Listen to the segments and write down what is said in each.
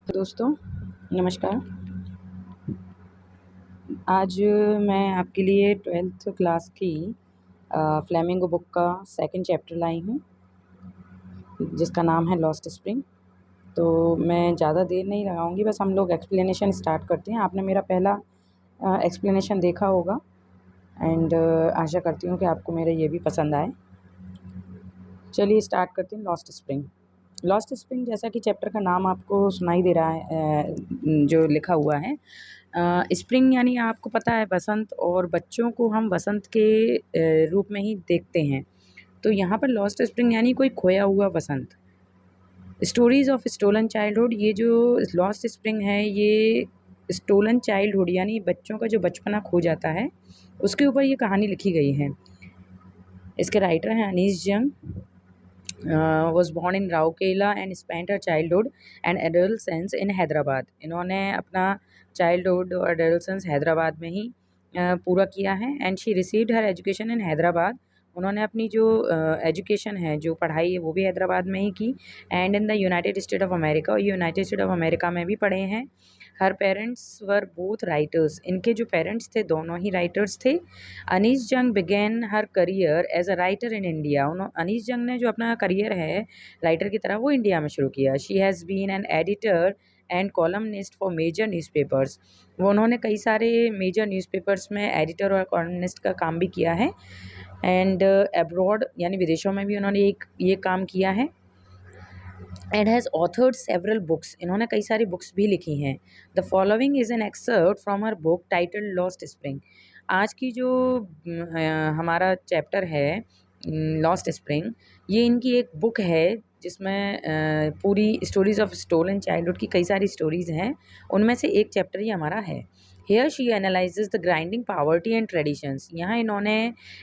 दोस्तों नमस्कार। आज मैं आपके लिए 12th क्लास की फ्लेमिंगो बुक का सेकंड चैप्टर लाई हूँ, जिसका नाम है लॉस्ट स्प्रिंग। तो मैं ज़्यादा देर नहीं लगाऊंगी, बस हम लोग एक्सप्लेनेशन स्टार्ट करते हैं। आपने मेरा पहला एक्सप्लेनेशन देखा होगा एंड आशा करती हूँ कि आपको मेरा ये भी पसंद आए। चलिए स्टार्ट करते हैं। Lost spring. लॉस्ट स्प्रिंग, जैसा कि चैप्टर का नाम आपको सुनाई दे रहा है, जो लिखा हुआ है, स्प्रिंग यानी आपको पता है बसंत, और बच्चों को हम बसंत के रूप में ही देखते हैं। तो यहाँ पर लॉस्ट स्प्रिंग यानी कोई खोया हुआ बसंत। स्टोरीज ऑफ स्टोलन चाइल्डहुड, ये जो लॉस्ट स्प्रिंग है ये स्टोलन चाइल्डहुड यानी बच्चों का जो बचपना खो जाता है, उसके ऊपर ये कहानी लिखी गई है। इसके राइटर हैं अनीस जंग। was born in Rourkela and spent her childhood and adolescence in Hyderabad. इन्होंने अपना चाइल्डहुड और एडोलसेंस हैदराबाद में ही पूरा किया है। And she received her education in Hyderabad. उन्होंने अपनी जो एजुकेशन है, जो पढ़ाई है, वो भी हैदराबाद में ही की। And in the United state of America, और यूनाइटेड स्टेट ऑफ अमेरिका में भी पढ़े हैं। हर पेरेंट्स वर बोथ राइटर्स। इनके जो पेरेंट्स थे दोनों ही राइटर्स थे। Anees Jung began her career as a writer in India. Anees Jung ने जो अपना करियर है राइटर की तरह वो इंडिया में शुरू किया। She has been an editor and columnist for major newspapers. वो उन्होंने कई सारे मेजर न्यूज़पेपर्स में एडिटर और कॉलमनिस्ट का काम भी किया है। एंड अब्रॉड यानी विदेशों में भी उन्होंने ये काम किया है। And has authored several books. इन्होंने कई सारी बुक्स भी लिखी हैं। The following is an excerpt from her book titled lost spring. आज की जो हमारा चैप्टर है लॉस्ट स्प्रिंग, ये इनकी एक बुक है जिसमें पूरी स्टोरीज ऑफ स्टोलन चाइल्डहुड की कई सारी स्टोरीज़ हैं। उनमें से एक चैप्टर ही हमारा है। Here she analyses the grinding poverty and traditions. यहाँ इन्होंने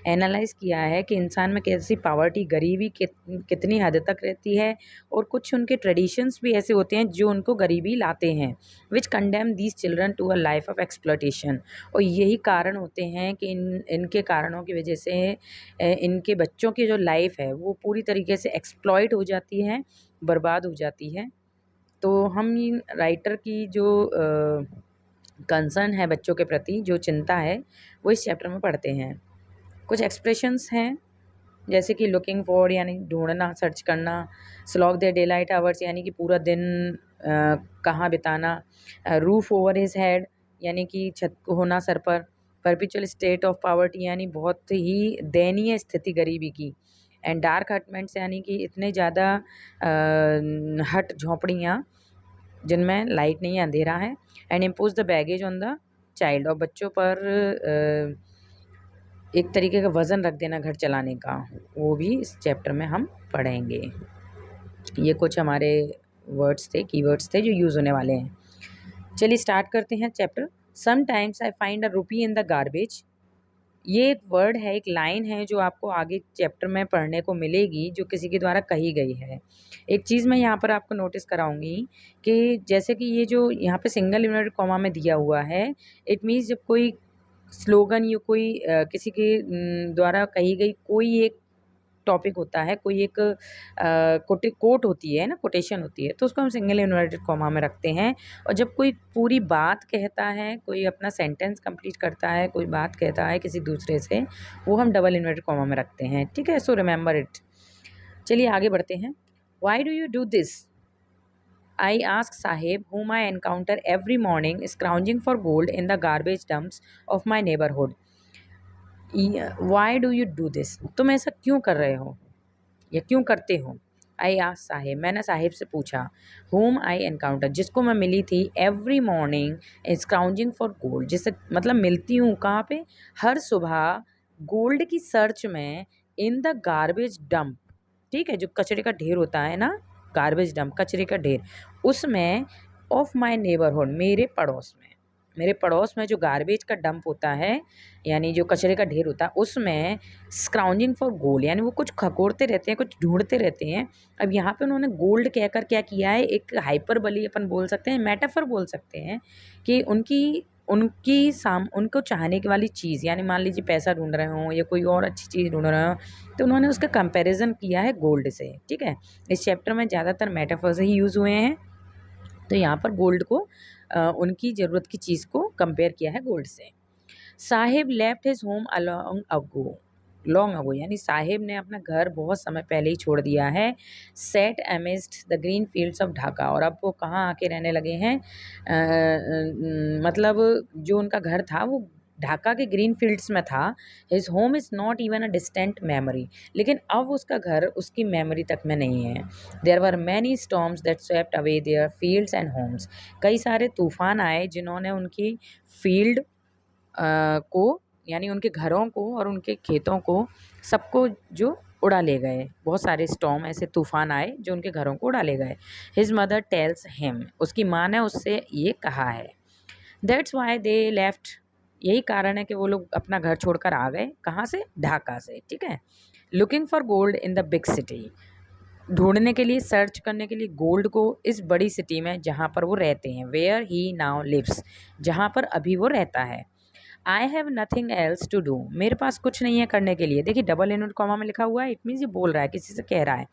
एनालाइज किया है कि इंसान में कैसी पावर्टी, गरीबी कितनी हद तक रहती है, और कुछ उनके ट्रेडिशंस भी ऐसे होते हैं जो उनको गरीबी लाते हैं। Which condemn these children to a life of exploitation. और यही कारण होते हैं कि इनके कारणों की वजह से इनके बच्चों की जो लाइफ है वो पूरी तरीके से एक्सप्लॉयट हो जाती है, बर्बाद हो जाती है। तो हम इन राइटर की जो कंसर्न है बच्चों के प्रति, जो चिंता है, वो इस चैप्टर में पढ़ते हैं। कुछ एक्सप्रेशंस हैं जैसे कि लुकिंग फॉर यानी ढूंढना, सर्च करना। Slog the day light hours यानी कि पूरा दिन कहाँ बिताना। रूफ ओवर हिज हेड यानी कि छत होना सर पर। परपिचुअल स्टेट ऑफ पावर्टी यानी बहुत ही दयनीय स्थिति गरीबी की। एंड डार्क हटमेंट्स यानी कि इतने ज़्यादा हट झोंपड़ियाँ जिनमें लाइट नहीं है, अंधेरा है। And impose the baggage on the child, और बच्चों पर एक तरीके का वज़न रख देना घर चलाने का, वो भी इस चैप्टर में हम पढ़ेंगे। ये कुछ हमारे वर्ड्स थे, कीवर्ड्स थे जो यूज़ होने वाले हैं। चलिए स्टार्ट करते हैं chapter. Sometimes I find a rupee in the garbage. ये एक वर्ड है, एक लाइन है जो आपको आगे चैप्टर में पढ़ने को मिलेगी, जो किसी के द्वारा कही गई है। एक चीज़ मैं यहाँ पर आपको नोटिस कराऊंगी कि जैसे कि ये जो यहाँ पे सिंगल इन्वर्टेड कॉमा में दिया हुआ है, इट मीन्स जब कोई स्लोगन या कोई किसी के द्वारा कही गई कोई एक टॉपिक होता है, कोई एक कोट होती है ना, कोटेशन होती है, तो उसको हम सिंगल इन्वर्टेड कॉमा में रखते हैं। और जब कोई पूरी बात कहता है, कोई अपना सेंटेंस कंप्लीट करता है, कोई बात कहता है किसी दूसरे से, वो हम डबल इन्वर्टेड कॉमा में रखते हैं। ठीक है, सो रिमेंबर इट। चलिए आगे बढ़ते हैं। Why do you do this? I ask Sahib, whom I encounter every morning scrounging for gold in the garbage dumps of my neighborhood. Why do you do this? तुम ऐसा क्यों कर रहे हो या क्यों करते हो? आई आस्क साहिब, मैंने साहिब से पूछा। whom I encounter, जिसको मैं मिली थी, every morning scrounging for gold, जिससे मतलब मिलती हूँ कहाँ पे? हर सुबह गोल्ड की सर्च में। इन द गार्बेज डंप, ठीक है, जो कचरे का ढेर होता है ना, गार्बेज डंप कचरे का ढेर, उसमें। ऑफ माई नेबरहुड, मेरे पड़ोस में जो गार्बेज का डंप होता है यानी जो कचरे का ढेर होता है, उसमें स्क्राउंजिंग फॉर गोल्ड यानी वो कुछ खकोरते रहते हैं, कुछ ढूंढते रहते हैं। अब यहाँ पे उन्होंने गोल्ड कहकर क्या किया है, एक हाइपरबली अपन बोल सकते हैं, मेटाफर बोल सकते हैं, कि उनको चाहने की वाली चीज़, यानी मान लीजिए पैसा ढूंढ रहे हो या कोई और अच्छी चीज़ ढूंढ रहे हो, तो उन्होंने उसका कंपैरिजन किया है गोल्ड से। ठीक है, इस चैप्टर में ज़्यादातर मेटाफर्स ही यूज़ हुए हैं। तो यहाँ पर गोल्ड को उनकी ज़रूरत की चीज़ को कंपेयर किया है गोल्ड से। Sahib left his home long ago, यानी साहिब ने अपना घर बहुत समय पहले ही छोड़ दिया है। Set amidst the green fields of Dhaka, और अब वो कहाँ आके रहने लगे हैं, मतलब जो उनका घर था वो ढाका के ग्रीन फील्ड्स में था। His home is not even a distant memory, लेकिन अब उसका घर उसकी मेमोरी तक में नहीं है। There were many storms that swept away their fields and homes, कई सारे तूफान आए जिन्होंने उनकी फील्ड को, यानी उनके घरों को और उनके खेतों को, सबको जो उड़ा ले गए। बहुत सारे स्टॉर्म, ऐसे तूफान आए जो उनके घरों को उड़ा ले गए। हिज मदर टेल्स हिम, उसकी माँ ने उससे ये कहा है। दैट्स वाई दे लेफ्ट, यही कारण है कि वो लोग अपना घर छोड़कर आ गए। कहाँ से? ढाका से, ठीक है। Looking for gold in the big city, ढूंढने के लिए, सर्च करने के लिए गोल्ड को इस बड़ी सिटी में जहाँ पर वो रहते हैं। वेयर ही नाउ लिव्स, जहाँ पर अभी वो रहता है। I have nothing else to do, मेरे पास कुछ नहीं है करने के लिए। देखिए डबल इनवर्ट कॉमा में लिखा हुआ है, इट मीन्स ये बोल रहा है, किसी से कह रहा है।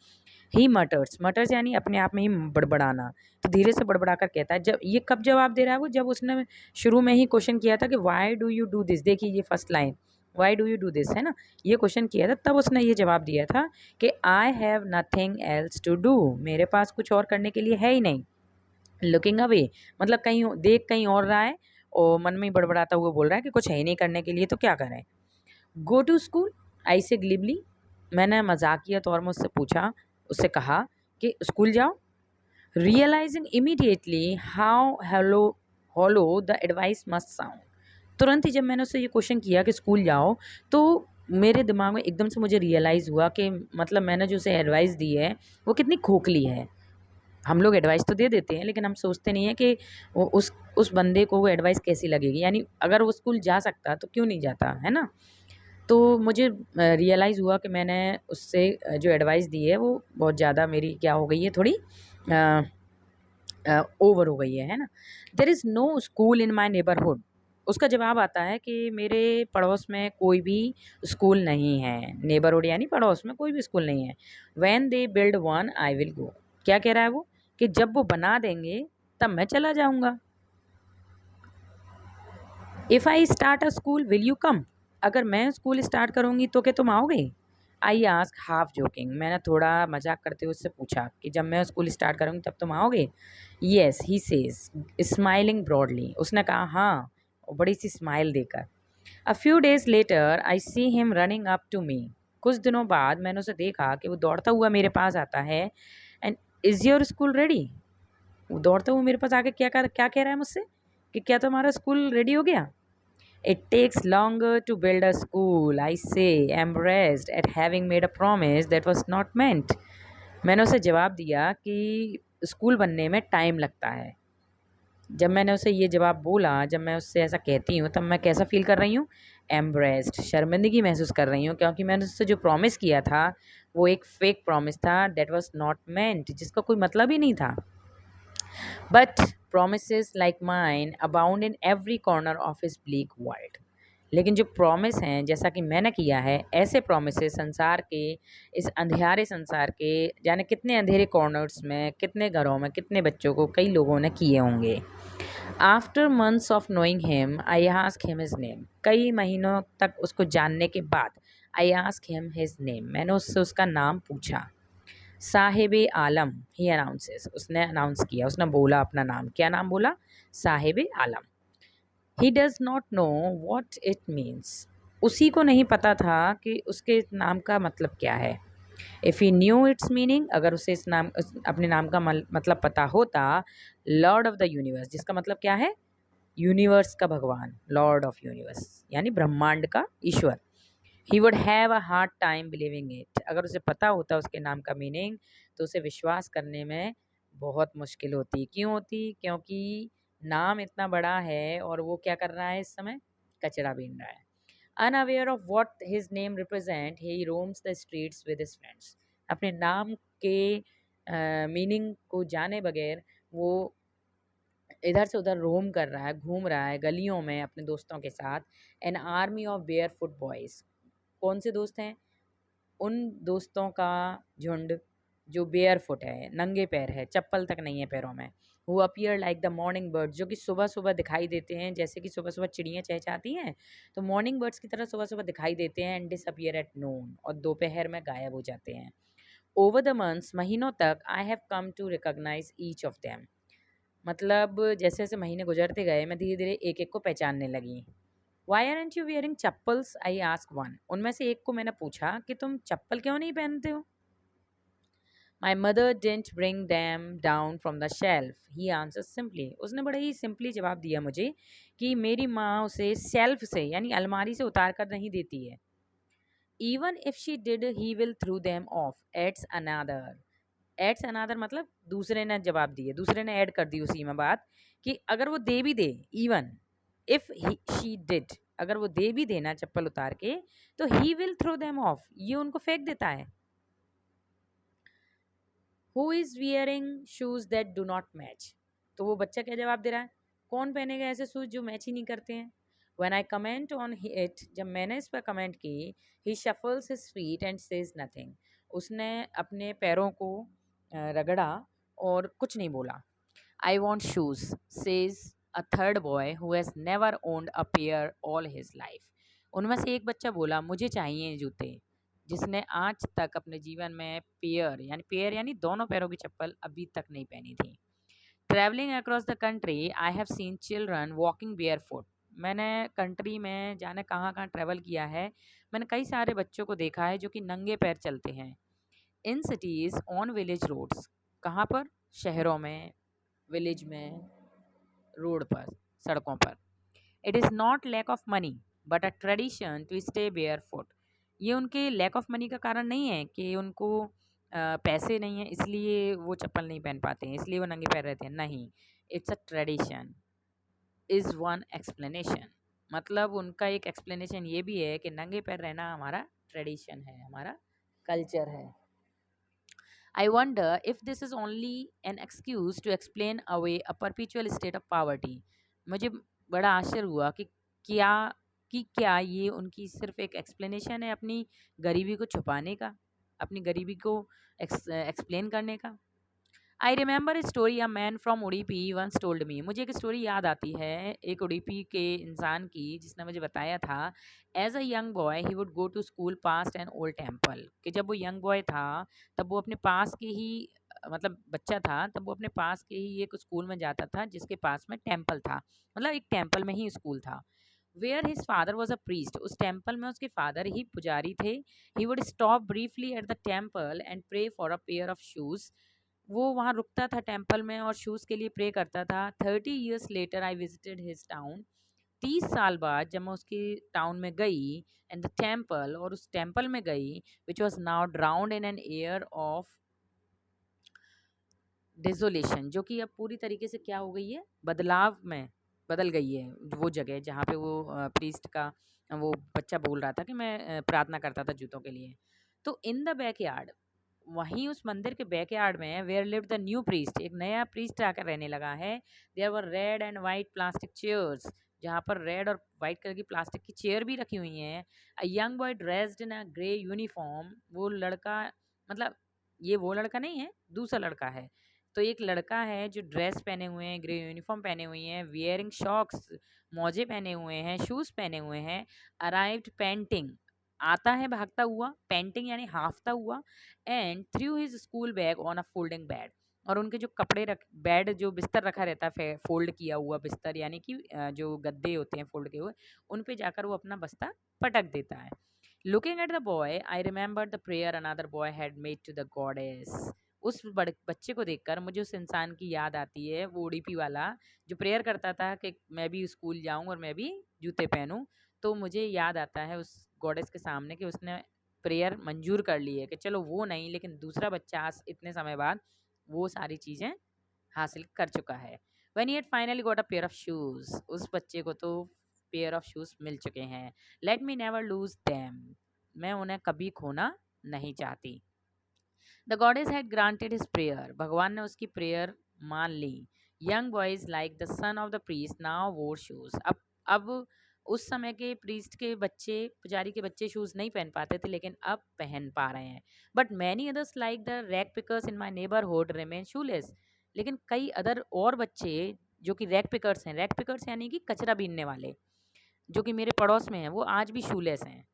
ही मटर्स, मटर्स यानी अपने आप में ही बड़बड़ाना, तो धीरे से बड़बड़ा कर कहता है। जब ये कब जवाब दे रहा है वो, जब उसने शुरू में ही क्वेश्चन किया था कि why do you do this, देखिए ये first line, why do you do this है ना, ये क्वेश्चन किया था, तब उसने ये जवाब दिया था कि I have nothing else to do, मेरे पास कुछ और करने के लिए है ही नहीं। लुकिंग अवे मतलब कहीं देख कहीं और रहा है, और मन में ही बड़बड़ाता हुआ बोल रहा है कि कुछ है ही नहीं करने के लिए, तो क्या करें। गो टू स्कूल, आई से ग्लिबली, मैंने मजाकिया तौर में उससे पूछा, उससे कहा कि स्कूल जाओ। Realising immediately how hello hollow the advice must sound, तुरंत ही जब मैंने उससे ये क्वेश्चन किया कि स्कूल जाओ, तो मेरे दिमाग में एकदम से मुझे रियलाइज़ हुआ कि मतलब मैंने जो उसे एडवाइस दी है वो कितनी खोखली है। हम लोग एडवाइस तो दे देते हैं, लेकिन हम सोचते नहीं हैं कि वो उस बंदे को वो एडवाइस कैसी लगेगी, यानी अगर वो स्कूल जा सकता तो क्यों नहीं जाता, है ना। तो मुझे रियलाइज़ हुआ कि मैंने उससे जो एडवाइस दी है वो बहुत ज़्यादा मेरी क्या हो गई है, थोड़ी ओवर हो गई है ना। There is no school in my neighbourhood, उसका जवाब आता है कि मेरे पड़ोस में कोई भी स्कूल नहीं है। नेबरहुड यानी पड़ोस में कोई भी स्कूल नहीं है। When they build one I will go, क्या कह रहा है वो, कि जब वो बना देंगे तब मैं चला जाऊंगा। If I start a school will you come, अगर मैं स्कूल स्टार्ट करूँगी तो क्या तुम आओगे। आई आस्क हाफ जोकिंग, मैंने थोड़ा मजाक करते हुए उससे पूछा कि जब मैं स्कूल स्टार्ट करूँगी तब तुम आओगे। Yes he says smiling broadly, उसने कहा हाँ, और बड़ी सी स्माइल देकर। A few days later I see him running up to me, कुछ दिनों बाद मैंने उसे देखा कि वो दौड़ता हुआ मेरे पास आता है। And is your school ready, वो दौड़ते हुए मेरे पास आके क्या कह रहा है मुझसे, कि क्या तुम्हारा स्कूल रेडी हो गया। It takes longer to build a school I say, embarrassed at having made a promise that was not meant, मैंने उसे जवाब दिया कि स्कूल बनने में टाइम लगता है। जब मैंने उसे ये जवाब बोला, जब मैं उससे ऐसा कहती हूँ तब मैं कैसा फील कर रही हूँ, एम्ब्रेस्ड, शर्मिंदगी महसूस कर रही हूँ, क्योंकि मैंने उससे जो प्रॉमिस किया था वो एक फेक प्रॉमिस था, दैट वाज नॉट मेंट, जिसका कोई मतलब ही नहीं था। But promises like mine abound in every corner of his bleak world, लेकिन जो प्रॉमिस हैं जैसा कि मैंने किया है, ऐसे प्रॉमिसेस संसार के, इस अंधेरे संसार के जाने कितने अंधेरे कॉर्नर्स में, कितने घरों में, कितने बच्चों को कई लोगों ने किए होंगे। After months of knowing him I ask him his name, कई महीनों तक उसको जानने के बाद I ask him his name, मैंने उससे उसका नाम पूछा। साहिब आलम, ही अनाउंसेस, उसने अनाउंस किया, उसने बोला अपना नाम, क्या नाम बोला, Sahib Alam. He does not know what it means, उसी को नहीं पता था कि उसके इस नाम का मतलब क्या है। If he new it's meaning, अगर उसे इस नाम अपने नाम का मतलब पता होता, लॉर्ड ऑफ द यूनिवर्स, जिसका मतलब क्या है, यूनिवर्स का भगवान, लॉर्ड ऑफ यूनिवर्स यानी ब्रह्मांड का ईश्वर। He would have a hard time believing it, अगर उसे पता होता उसके नाम का मीनिंग, तो उसे विश्वास करने में बहुत मुश्किल होती। क्यों होती, क्योंकि नाम इतना बड़ा है और वो क्या कर रहा है इस समय, कचरा बीन रहा है। Unaware of what his name represent he roams the streets with his friends, अपने नाम के मीनिंग को जाने बगैर वो इधर से उधर रोम कर रहा है, घूम रहा है गलियों में अपने दोस्तों के साथ। An army of bear foot boys, कौन से दोस्त हैं, उन दोस्तों का झुंड जो बेयर फुट है, नंगे पैर है, चप्पल तक नहीं है पैरों में। Who appear like the morning bird, जो कि सुबह-सुबह दिखाई देते हैं, जैसे कि सुबह-सुबह चिड़ियाँ चहचहाती हैं, तो मॉर्निंग बर्ड्स की तरह सुबह-सुबह दिखाई देते हैं एंड डिसअपीयर एट नून, और दोपहर में गायब हो जाते हैं। ओवर द मंथ्स, महीनों तक, I have come to recognise each of them, मतलब जैसे-जैसे महीने गुज़रते गए, मैं धीरे-धीरे एक-एक को पहचानने लगी। Why aren't you wearing chappals? I asked one. उनमें से एक को मैंने पूछा कि तुम चप्पल क्यों नहीं पहनते हो? My mother didn't bring them down from the shelf, he answered simply. उसने बड़े ही सिंपली जवाब दिया मुझे कि मेरी माँ उसे शेल्फ से यानी अलमारी से उतार कर नहीं देती है। Even if she did he will throw them off, adds another. Adds another मतलब दूसरे ने जवाब दिए, दूसरे ने ऐड कर दी उसी में बात कि अगर वो दे भी दे, इवन इफ शी डिड, अगर वो दे भी देना चप्पल उतार के, तो he will throw them off, ये उनको फेंक देता है। Who is wearing shoes that do not match? तो वो बच्चा क्या जवाब दे रहा है? कौन पहनेगा ऐसे शूज़ जो मैच ही नहीं करते हैं? When I comment on it, जब मैंने इस पर कमेंट की, he shuffles his feet and says nothing. उसने अपने पैरों को रगड़ा और कुछ नहीं बोला। I want shoes, says a third boy who has never owned a pair all his life. उनमें से एक बच्चा बोला, मुझे चाहिए जूते, जिसने आज तक अपने जीवन में पेयर यानी दोनों पैरों की चप्पल अभी तक नहीं पहनी थी। Travelling across the country, I have seen children walking bear foot. मैंने कंट्री में जाने कहाँ-कहाँ ट्रैवल किया है, मैंने कई सारे बच्चों को देखा है जो कि नंगे पैर चलते हैं। In cities on village roads, कहाँ पर? शहरों में, विलेज में, रोड पर, सड़कों पर। It is not lack of money but a tradition to stay barefoot. ये उनके लैक ऑफ मनी का कारण नहीं है कि उनको पैसे नहीं हैं इसलिए वो चप्पल नहीं पहन पाते हैं, इसलिए वो नंगे पैर रहते हैं, नहीं। It's a tradition is one explanation, मतलब उनका एक एक्सप्लेनेशन ये भी है कि नंगे पैर रहना हमारा ट्रेडिशन है, हमारा कल्चर है। I wonder if this is only an excuse to explain away a perpetual state of poverty. मुझे बड़ा आश्चर्य हुआ क्या क्या ये उनकी सिर्फ एक एक्सप्लेनेशन है अपनी गरीबी को छुपाने का, अपनी गरीबी को एक्सप्लेन करने का। I remember story a man from Udupi once told me. मुझे एक स्टोरी याद आती है एक उडीपी के इंसान की, जिसने मुझे बताया था as a young boy he would go to school past an old temple, कि जब वो यंग बॉय था तब वो अपने पास के ही मतलब बच्चा था तब वो अपने पास के ही एक स्कूल में जाता था जिसके पास में टेम्पल था, मतलब एक टेम्पल में ही स्कूल था। Where his father was a priest, उस टेम्पल में उसके फादर ही पुजारी थे। He would stop briefly at the temple and pray for a pair of shoes. वो वहाँ रुकता था टेम्पल में और शूज़ के लिए प्रे करता था। 30 years later I visited his town. 30 साल बाद जब मैं उसकी टाउन में गई एंड द टेम्पल, और उस टेम्पल में गई which was now drowned in an air of desolation, जो कि अब पूरी तरीके से क्या हो गई है, बदलाव में बदल गई है। वो जगह जहाँ पे वो प्रीस्ट का वो बच्चा बोल रहा था कि मैं प्रार्थना करता था जूतों के लिए। तो इन द बैकयार्ड, वहीं उस मंदिर के बैकयार्ड में, where lived the new priest, एक नया प्रीस्ट आकर रहने लगा है। There were red and white plastic chairs, जहाँ पर रेड और वाइट कलर की प्लास्टिक की चेयर भी रखी हुई हैं। A young boy dressed in a grey uniform, वो लड़का, मतलब ये वो लड़का नहीं है, दूसरा लड़का है। तो एक लड़का है जो ड्रेस पहने हुए हैं, ग्रे यूनिफॉर्म पहने हुए हैं, वियरिंग शॉक्स, मोजे पहने हुए हैं, शूज़ पहने हुए हैं। अराइव्ड पेंटिंग, आता है भागता हुआ, पेंटिंग यानी हाँफता हुआ, and through his school bag on a folding bed, और उनके जो कपड़े रख बेड जो बिस्तर रखा रहता है फोल्ड किया हुआ बिस्तर, यानी कि जो गद्दे होते हैं फोल्ड किए हुए, उन पे जाकर वो अपना बस्ता पटक देता है। Looking at the boy I remember the prayer another boy had made to the goddess. उस बच्चे को देखकर मुझे उस इंसान की याद आती है, वो उडीपी वाला जो प्रेयर करता था कि मैं भी स्कूल जाऊं और मैं भी जूते पहनूं। तो मुझे याद आता है उस गॉडेस के सामने कि उसने प्रेयर मंजूर कर ली है कि चलो वो नहीं लेकिन दूसरा बच्चा आज इतने समय बाद वो सारी चीज़ें हासिल कर चुका है। When he had finally got a pair of shoes, उस बच्चे को तो पेयर ऑफ शूज़ मिल चुके हैं। Let me never lose them, मैं उन्हें कभी खोना नहीं चाहती। The goddess had granted his prayer, भगवान ने उसकी प्रेयर मान ली। Young boys like the son of the priest now wore shoes, अब उस समय के प्रीस्ट के बच्चे, पुजारी के बच्चे शूज़ नहीं पहन पाते थे, लेकिन अब पहन पा रहे हैं। But many others like the rag pickers in my neighbourhood remain shoelace. लेकिन कई अदर और बच्चे जो कि रैग पिकर्स हैं, रैग पिकर्स यानी कि कचरा बीनने वाले, जो कि मेरे पड़ोस में हैं, वो आज भी शूलेस हैं।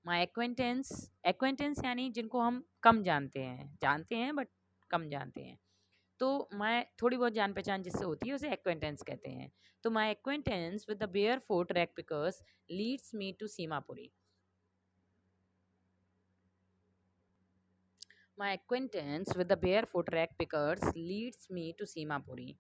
माई एक्वेंटेंस, एक्वेंटेंस यानी जिनको हम कम जानते हैं बट कम जानते हैं। तो मैं थोड़ी बहुत जान पहचान जिससे होती है उसे एक्वेंटेंस कहते हैं। तो my acquaintance with the bare foot rag pickers leads me to Seemapuri. My acquaintance with the bare foot rag pickers leads me to Seemapuri.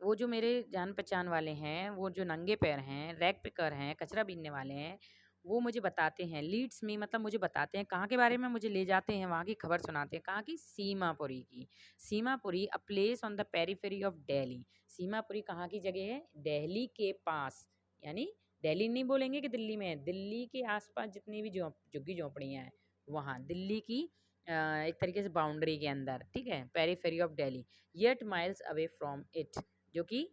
वो जो मेरे जान पहचान वाले हैं, वो जो नंगे पैर हैं, रैग पिकर हैं, कचरा बीनने वाले हैं, वो मुझे बताते हैं, लीड्स मी मतलब मुझे बताते हैं, कहाँ के बारे में मुझे ले जाते हैं, वहाँ की खबर सुनाते हैं। कहाँ की? सीमापुरी की। Seemapuri a place on the periphery of Delhi. Seemapuri कहाँ की जगह है? दिल्ली के पास, यानी दिल्ली नहीं बोलेंगे कि दिल्ली में है, दिल्ली के आसपास जितनी भी झुग्गी झोंपड़ियाँ हैं, वहाँ दिल्ली की एक तरीके से बाउंड्री के अंदर, ठीक है, periphery of Delhi, yet miles away from it, जो कि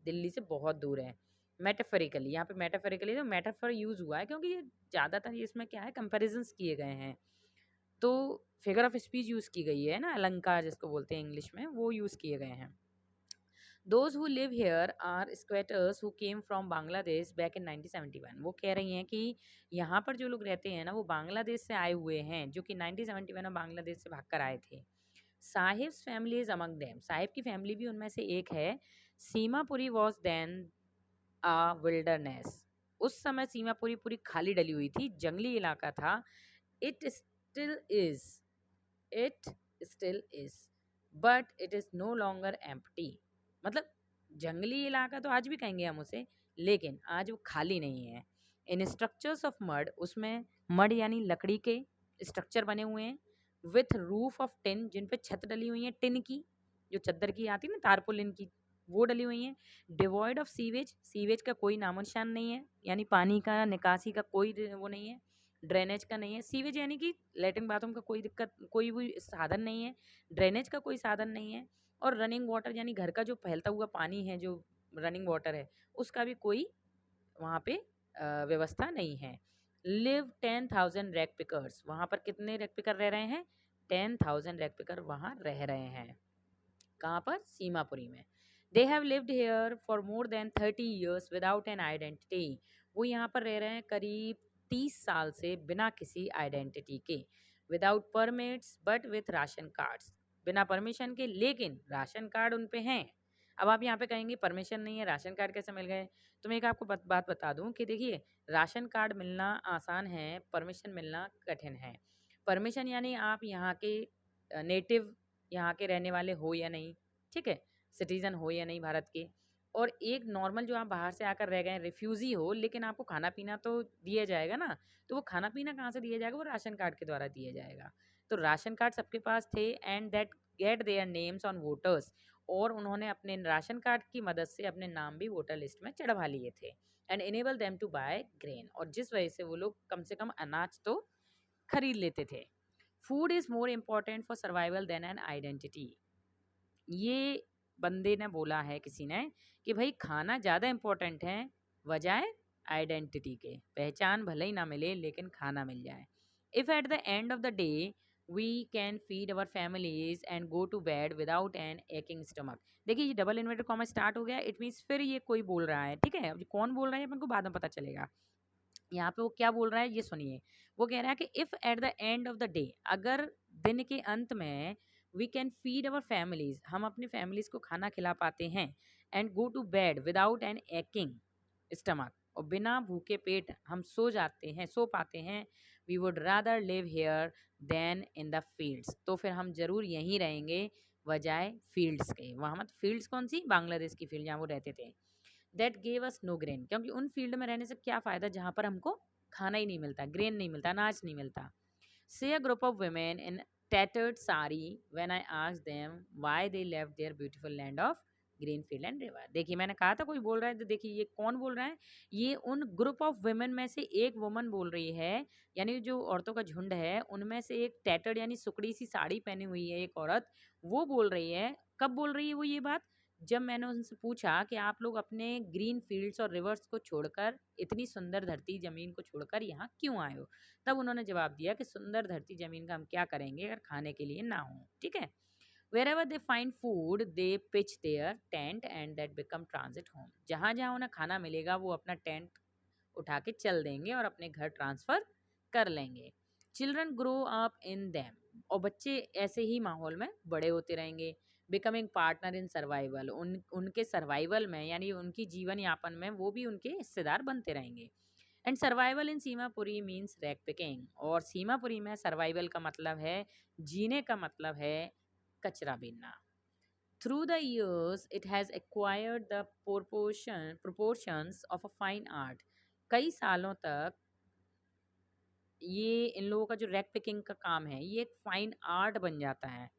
दिल्ली से बहुत दूर है। मेटाफोरिकली, यहाँ पे मेटाफोरिकली तो मेटाफर यूज़ हुआ है क्योंकि ये ज़्यादातर इसमें क्या है, कंपैरिजंस किए गए हैं। तो फिगर ऑफ स्पीच यूज़ की गई है ना, अलंकार जिसको बोलते हैं इंग्लिश में, वो यूज़ किए गए हैं। Those who live here are squatters who came from Bangladesh back in 1971। वो कह रही हैं कि यहाँ पर जो लोग रहते हैं ना, वो बांग्लादेश से आए हुए हैं, जो कि 1971 में बांग्लादेश से भागकर आए थे। Saheb's family is among them, Saheb की फैमिली भी उनमें से एक है। Seemapuri was then a wilderness. उस समय सीमापुरी पूरी खाली डली हुई थी, जंगली इलाका था। It still is, it still is, but it is no longer empty. मतलब जंगली इलाका तो आज भी कहेंगे हम उसे, लेकिन आज वो खाली नहीं है। इन स्ट्रक्चर्स ऑफ मड, उसमें मड यानी लकड़ी के स्ट्रक्चर बने हुए हैं। विथ रूफ ऑफ टिन, जिन पे छत डली हुई है टिन की, जो चद्दर की आती है ना, तारपुलिन की, वो डली हुई हैं। डिवॉइड ऑफ सीवेज, सीवेज का कोई नामो निशान नहीं है, यानी पानी का निकासी का कोई वो नहीं है, ड्रेनेज का नहीं है। सीवेज यानी कि लेटरिन बाथरूम का कोई दिक्कत, कोई भी साधन नहीं है, ड्रेनेज का कोई साधन नहीं है, और रनिंग वाटर यानी घर का जो फैलता हुआ पानी है, जो रनिंग वाटर है, उसका भी कोई वहाँ पे व्यवस्था नहीं है। लिव 10,000 रैग पिकर्स, वहाँ पर कितने रैग पिकर रह रहे हैं? 10,000 रैग पिकर वहाँ रह रहे हैं। कहाँ पर? सीमापुरी में। They have lived here for more than 30 years without an identity. वो यहाँ पर रह रहे हैं करीब 30 साल से बिना किसी आइडेंटिटी के। Without permits but with ration cards, बिना परमिशन के, लेकिन राशन कार्ड उन पे हैं। अब आप यहाँ पे कहेंगे परमिशन नहीं है, राशन कार्ड कैसे मिल गए? तो मैं एक आपको बात बता दूं कि देखिए, राशन कार्ड मिलना आसान है, परमिशन मिलना कठिन है। परमिशन यानी आप यहाँ के नेटिव, यहाँ के रहने वाले हो या नहीं, ठीक है, सिटीज़न हो या नहीं भारत के। और एक नॉर्मल जो आप बाहर से आकर रह गए, रिफ्यूज़ी हो, लेकिन आपको खाना-पीना तो दिया जाएगा ना, तो वो खाना-पीना कहाँ से दिया जाएगा? वो राशन कार्ड के द्वारा दिया जाएगा। तो राशन कार्ड सबके पास थे, and that get their names on voters, और उन्होंने अपने राशन कार्ड की मदद से अपने नाम भी वोटर लिस्ट में चढ़वा लिए थे। And enable them to buy grain, और जिस वजह से वो लोग कम से कम अनाज तो खरीद लेते थे। Food is more important for survival than an identity. ये बंदे ने बोला है किसी ने कि भाई खाना ज़्यादा इम्पोर्टेंट है बजाय आइडेंटिटी के। पहचान भले ही ना मिले, लेकिन खाना मिल जाए। If at the end of the day we can feed our families and go to bed without an aching stomach. देखिए, ये डबल इन्वर्टेड कॉमा स्टार्ट हो गया, इट मीन्स फिर ये कोई बोल रहा है, ठीक है। अब कौन बोल रहा है अपन को बाद में पता चलेगा। यहाँ पे वो क्या बोल रहा है ये सुनिए। वो कह रहा है कि if at the end of the day, अगर दिन के अंत में we can feed our families, हम अपनी फैमिलीज को खाना खिला पाते हैं, and go to bed without an aching stomach, और बिना भूखे पेट हम सो पाते हैं, we would rather live here than in the fields, तो फिर हम जरूर यहीं रहेंगे बजाय फील्ड्स के। वहाँ मत, फील्ड्स कौन सी? बांग्लादेश की फील्ड जहाँ वो रहते थे। That gave us know grain, क्योंकि उन फील्ड में रहने से क्या फ़ायदा जहाँ पर हमको खाना ही नहीं मिलता, ग्रेन नहीं मिलता, अनाज नहीं मिलता। से a group of women in tattered sari when I asked them why they left their beautiful land of green field and river. देखिए, मैंने कहा था कोई बोल रहा है, तो देखिए ये कौन बोल रहा है? ये उन ग्रुप ऑफ वुमेन में से एक वुमन बोल रही है, यानी जो औरतों का झुंड है उनमें से एक टैटर्ड यानी सुकड़ी सी साड़ी पहनी हुई है एक औरत, वो बोल रही है। कब बोल रही है वो ये बात? जब मैंने उनसे पूछा कि आप लोग अपने ग्रीन फील्ड्स और रिवर्स को छोड़कर, इतनी सुंदर धरती ज़मीन को छोड़कर यहाँ क्यों आए हो? तब उन्होंने जवाब दिया कि सुंदर धरती ज़मीन का हम क्या करेंगे अगर खाने के लिए ना हो, ठीक है? Wherever they find food, they pitch their tent and that become transit home. जहाँ-जहाँ उन्हें खाना मिलेगा वो अपना टेंट उठा के चल देंगे और अपने घर ट्रांसफ़र कर लेंगे। Children grow up in them, और बच्चे ऐसे ही माहौल में बड़े होते रहेंगे। बिकमिंग पार्टनर इन सर्वाइवल, उनके सर्वाइवल में यानी उनकी जीवन यापन में वो भी उनके हिस्सेदार बनते रहेंगे। And survival in Seemapuri means rag picking, और सीमापुरी में सर्वाइवल का मतलब है, जीने का मतलब है कचरा बीनना। Through the years it has acquired the proportions of a fine art. कई सालों तक ये इन लोगों का जो रैग पिकिंग का काम है ये एक फाइन आर्ट बन जाता है,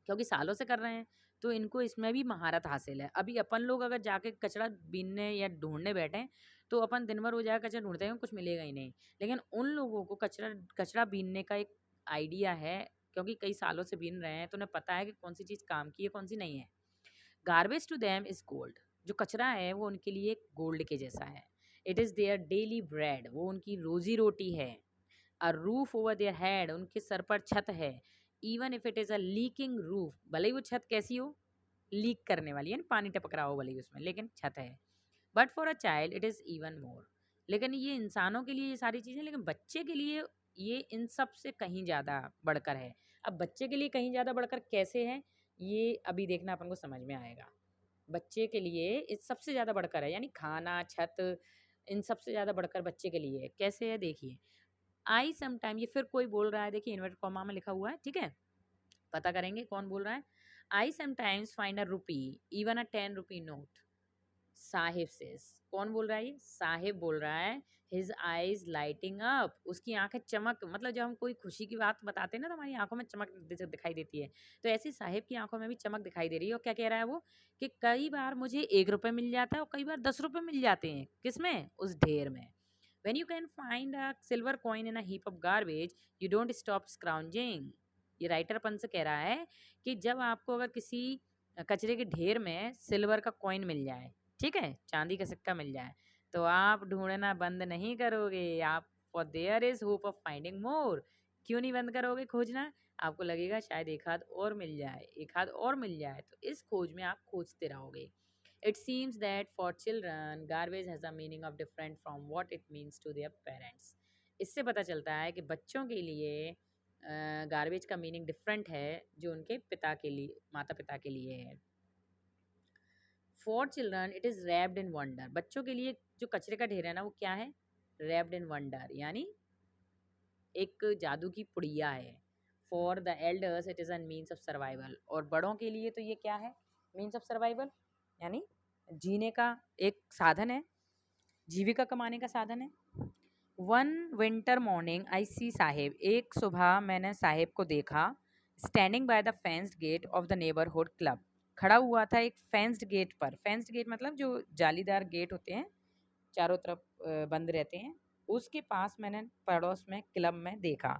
क्योंकि सालों से कर रहे हैं तो इनको इसमें भी महारत हासिल है। अभी अपन लोग अगर जाके कचरा बीनने या ढूंढने बैठें तो अपन दिन भर हो जाएगा कचरा ढूंढते हैं, कुछ मिलेगा ही नहीं। लेकिन उन लोगों को कचरा कचरा बीनने का एक आइडिया है, क्योंकि कई सालों से बीन रहे हैं तो उन्हें पता है कि कौन सी चीज़ काम की है कौन सी नहीं है। Garbage to them is gold, जो कचरा है वो उनके लिए गोल्ड के जैसा है। It is their daily bread, वो उनकी रोजी रोटी है। A roof over their head, उनके सर पर छत है। Even if it is a leaking roof, भले ही वो छत कैसी हो, लीक करने वाली, यानी पानी टपक रहा हो भले ही उसमें, लेकिन छत है। But for a child it is even more, लेकिन ये इंसानों के लिए ये सारी चीज़ें, लेकिन बच्चे के लिए ये इन सब से कहीं ज़्यादा बढ़कर है। अब बच्चे के लिए कहीं ज़्यादा बढ़कर कैसे है, ये अभी देखना अपन को समझ में आएगा। बच्चे के लिए इस सबसे ज़्यादा बढ़कर है, यानी खाना, छत, इन सबसे ज़्यादा बढ़कर बच्चे के लिए है। कैसे है देखिए, आई समटाइम, ये फिर कोई बोल रहा है, देखिए इन्वर्टेड कॉमा में लिखा हुआ है, ठीक है? पता करेंगे कौन बोल रहा है। आई समटाइम्स फाइंड अ रूपी, इवन अ 10 रुपी नोट। साहिब सेज, कौन बोल रहा है ये? साहिब बोल रहा है। हिज आईज लाइटिंग अप, उसकी आंखें चमक, मतलब जब हम कोई खुशी की बात बताते हैं ना तो हमारी आंखों में चमक दिखाई देती है। तो ऐसी साहिब की आंखों में भी चमक दिखाई दे रही है। और क्या कह रहा है वो, कि कई बार मुझे 1 रुपये मिल जाता है और कई बार 10 रुपये मिल जाते हैं। किसमें? उस ढेर में। When you can find a silver coin in a heap of garbage, you don't stop scrounging. ये राइटर अपन से कह रहा है कि जब आपको अगर किसी कचरे के ढेर में सिल्वर का कॉइन मिल जाए, ठीक है, चांदी का सिक्का मिल जाए, तो आप ढूंढना बंद नहीं करोगे। आप, for there is hope of finding more, क्यों नहीं बंद करोगे खोजना? आपको लगेगा शायद एक हाथ और मिल जाए, एक हाथ और मिल जाए, तो इस खोज में आप खोजते रहोगे। It seems that for children, garbage has a meaning of different from what it means to their parents. इससे पता चलता है कि बच्चों के लिए गार्बेज का मीनिंग डिफरेंट है जो उनके पिता के लिए, माता पिता के लिए है। For children it is wrapped in wonder, बच्चों के लिए जो कचरे का ढेर है ना वो क्या है? रैप्ड इन वंडर, यानी एक जादू की पुड़िया है। For the elders it is a means of survival, और बड़ों के लिए तो ये क्या है? मीन्स ऑफ सर्वाइवल, यानी जीने का एक साधन है, जीविका कमाने का साधन है। One winter morning I see Saheb, एक सुबह मैंने साहिब को देखा। Standing by the fenced gate of the neighbourhood club, खड़ा हुआ था एक फेंस्ड गेट पर। फेंस्ड गेट मतलब जो जालीदार गेट होते हैं, चारों तरफ बंद रहते हैं, उसके पास मैंने पड़ोस में क्लब में देखा।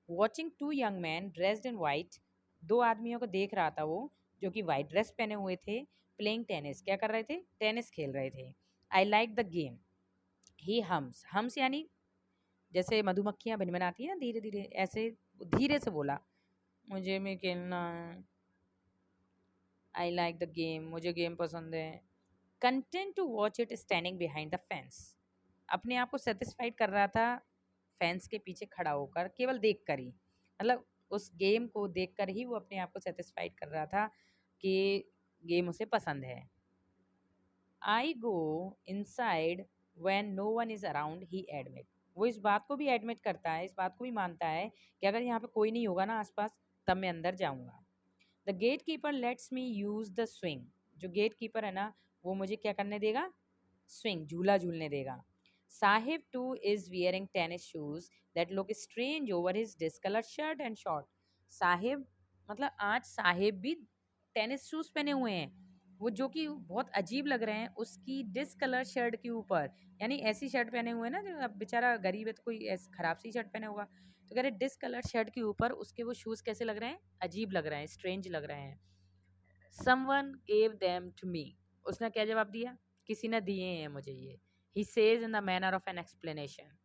Watching two young men dressed in white, दो आदमियों को देख रहा था वो, जो कि वाइट ड्रेस पहने हुए थे। प्लेइंग टेनिस, क्या कर रहे थे? टेनिस खेल रहे थे। आई like the game. He hums, hums यानी जैसे मधुमक्खियां भिनभिनाती हैं ना धीरे धीरे, ऐसे धीरे से बोला, मुझे में खेलना है। आई लाइक द गेम, मुझे गेम पसंद है। Content to watch it standing behind the fence, अपने आप को सेटिस्फाइड कर रहा था फेंस के पीछे खड़ा होकर, केवल देख कर ही, मतलब उस गेम को देख कर ही वो अपने आप को सेटिस्फाइड कर रहा था कि गेम उसे पसंद है। I go inside when no one is around, he admit, वो इस बात को भी एडमिट करता है, इस बात को भी मानता है कि अगर यहाँ पे कोई नहीं होगा ना आसपास तब मैं अंदर जाऊँगा। The gatekeeper lets me use the swing, जो गेट कीपर है ना वो मुझे क्या करने देगा? स्विंग, झूला झूलने देगा। Sahib two is wearing tennis shoes that look strange over his discolour shirt and short, Sahib मतलब आज साहिब भी टेनिस शूज़ पहने हुए हैं, वो जो कि बहुत अजीब लग रहे हैं उसकी डिस्कलर शर्ट के ऊपर, यानी ऐसी शर्ट पहने हुए हैं ना, जो अब बेचारा गरीब है तो कोई ऐसी खराब सी शर्ट पहने होगा, तो कह रहे डिस्कलर शर्ट के ऊपर उसके वो शूज़ कैसे लग रहे हैं? अजीब लग रहे हैं, स्ट्रेंज लग रहे हैं। Someone gave them to me. उसने क्या जवाब दिया? किसी ने दिए हैं मुझे ये। He says in the manner of an explanation.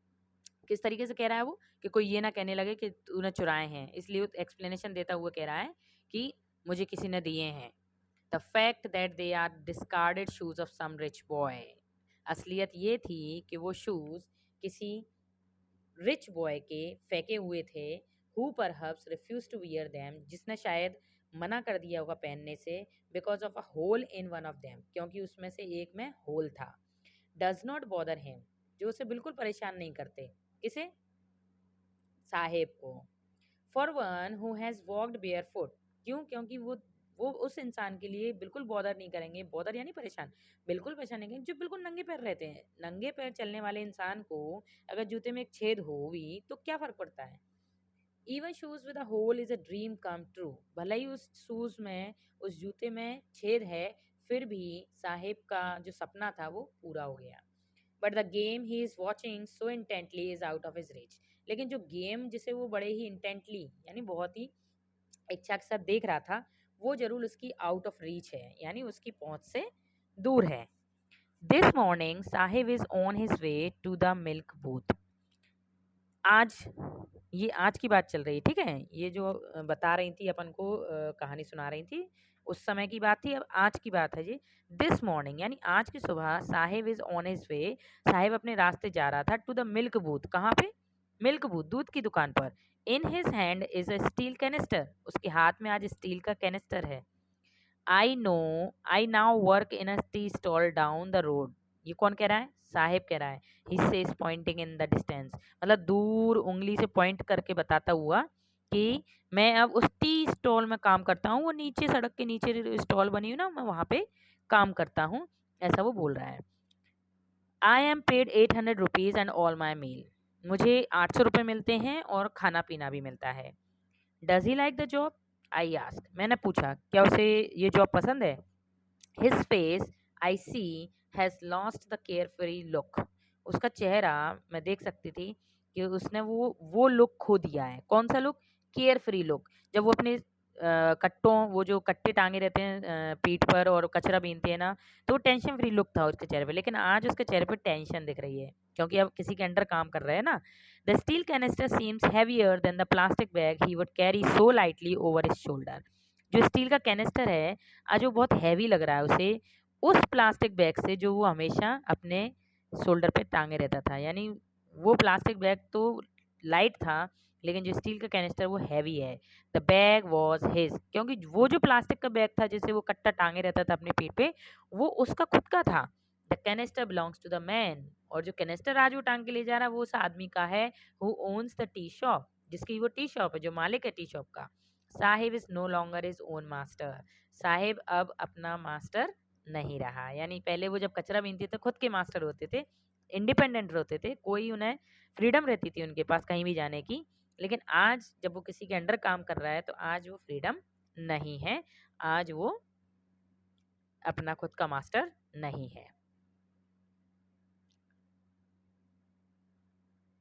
किस तरीके से कह रहा है वो? कि कोई ये ना कहने लगे कि तूने चुराए हैं, इसलिए एक्सप्लेनेशन देता हुआ कह रहा है कि मुझे किसी ने दिए हैं। The fact that they are discarded shoes of some rich boy. असलियत ये थी कि वो शूज किसी रिच बॉय के फेंके हुए थे। Who perhaps refused to wear them, जिसने शायद मना कर दिया होगा पहनने से। Because of a hole in one of them, क्योंकि उसमें से एक में होल था। डज नॉट बॉदर हिम, जो उसे बिल्कुल परेशान नहीं करते। किसे? साहेब को। For one who has walked bear foot. क्यों? क्योंकि वो उस इंसान के लिए बिल्कुल बॉदर नहीं करेंगे। बॉदर यानी परेशान, बिल्कुल परेशान नहीं करेंगे जो बिल्कुल नंगे पैर रहते हैं। नंगे पैर चलने वाले इंसान को अगर जूते में एक छेद हो भी तो क्या फ़र्क पड़ता है? Even shoes with a hole is a dream come true. भले ही उस शूज़ में, उस जूते में छेद है, फिर भी साहिब का जो सपना था वो पूरा हो गया। But the game he is watching so intently is out of his reach. लेकिन जो गेम जिसे वो बड़े ही इंटेंटली यानी बहुत ही इच्छा के साथ देख रहा था, वो ज़रूर उसकी आउट ऑफ रीच है, यानी उसकी पहुँच से दूर है। This morning Saheb is on his way to the milk booth. आज, ये आज की बात चल रही है, ठीक है? ये जो बता रही थी अपन को, कहानी सुना रही थी, उस समय की बात थी, अब आज की बात है जी। दिस मॉर्निंग यानी आज की सुबह साहिब इज़ ऑन हिज वे, साहिब अपने रास्ते जा रहा था टू द मिल्क बूथ। कहाँ पे? मिल्क बूथ, दूध की दुकान पर। In his hand is a steel canister, उसके हाथ में आज स्टील का कैनिस्टर है। I know, I now work in a tea stall down the road. ये कौन कह रहा है? साहिब कह रहा है। He says pointing in the distance, मतलब दूर उंगली से पॉइंट करके बताता हुआ कि मैं अब उस टी स्टॉल में काम करता हूँ। वो नीचे, सड़क के नीचे स्टॉल बनी हुई ना, मैं वहाँ पे काम करता हूँ, ऐसा वो बोल रहा है। I am paid 800 rupees and all my meal. मुझे 800 रुपये मिलते हैं और खाना पीना भी मिलता है। Does he like the job? I ask, मैंने पूछा क्या उसे ये जॉब पसंद है? His face I see has lost the carefree look. उसका चेहरा, मैं देख सकती थी कि उसने वो लुक खो दिया है। कौन सा लुक? Carefree look. जब वो अपने कट्टों, वो जो कट्टे टांगे रहते हैं पीठ पर और कचरा बीनते हैं ना, तो टेंशन फ्री लुक था उसके चेहरे पे। लेकिन आज उसके चेहरे पे टेंशन दिख रही है, क्योंकि अब किसी के अंडर काम कर रहे हैं ना। The steel canister seems heavier than the plastic bag he would carry so lightly over his shoulder. जो स्टील का कैनिस्टर है आज वो बहुत हैवी लग रहा है उसे, उस प्लास्टिक बैग से जो वो हमेशा अपने शोल्डर पे टांगे रहता था। यानी वो प्लास्टिक बैग तो लाइट था, लेकिन जो स्टील का कैनिस्टर वो हैवी है। द बैग वॉज हिज, क्योंकि वो जो प्लास्टिक का बैग था जिसे वो कट्टा टांगे रहता था अपने पीठ पे, वो उसका खुद का था। The canister belongs to the man, और जो कैनिस्टर आज वो टांग के ले जा रहा है वो उस आदमी का है। Who owns the tea shop, जिसकी वो टी शॉप है, जो मालिक है टी शॉप का। Saheb is no longer is own master. Saheb अब अपना मास्टर नहीं रहा, यानी पहले वो जब कचरा बीनते थे खुद के मास्टर होते थे, इंडिपेंडेंट होते थे, कोई उन्हें फ्रीडम रहती थी उनके पास कहीं भी जाने की। लेकिन आज जब वो किसी के अंडर काम कर रहा है तो आज वो फ्रीडम नहीं है, आज वो अपना खुद का मास्टर नहीं है।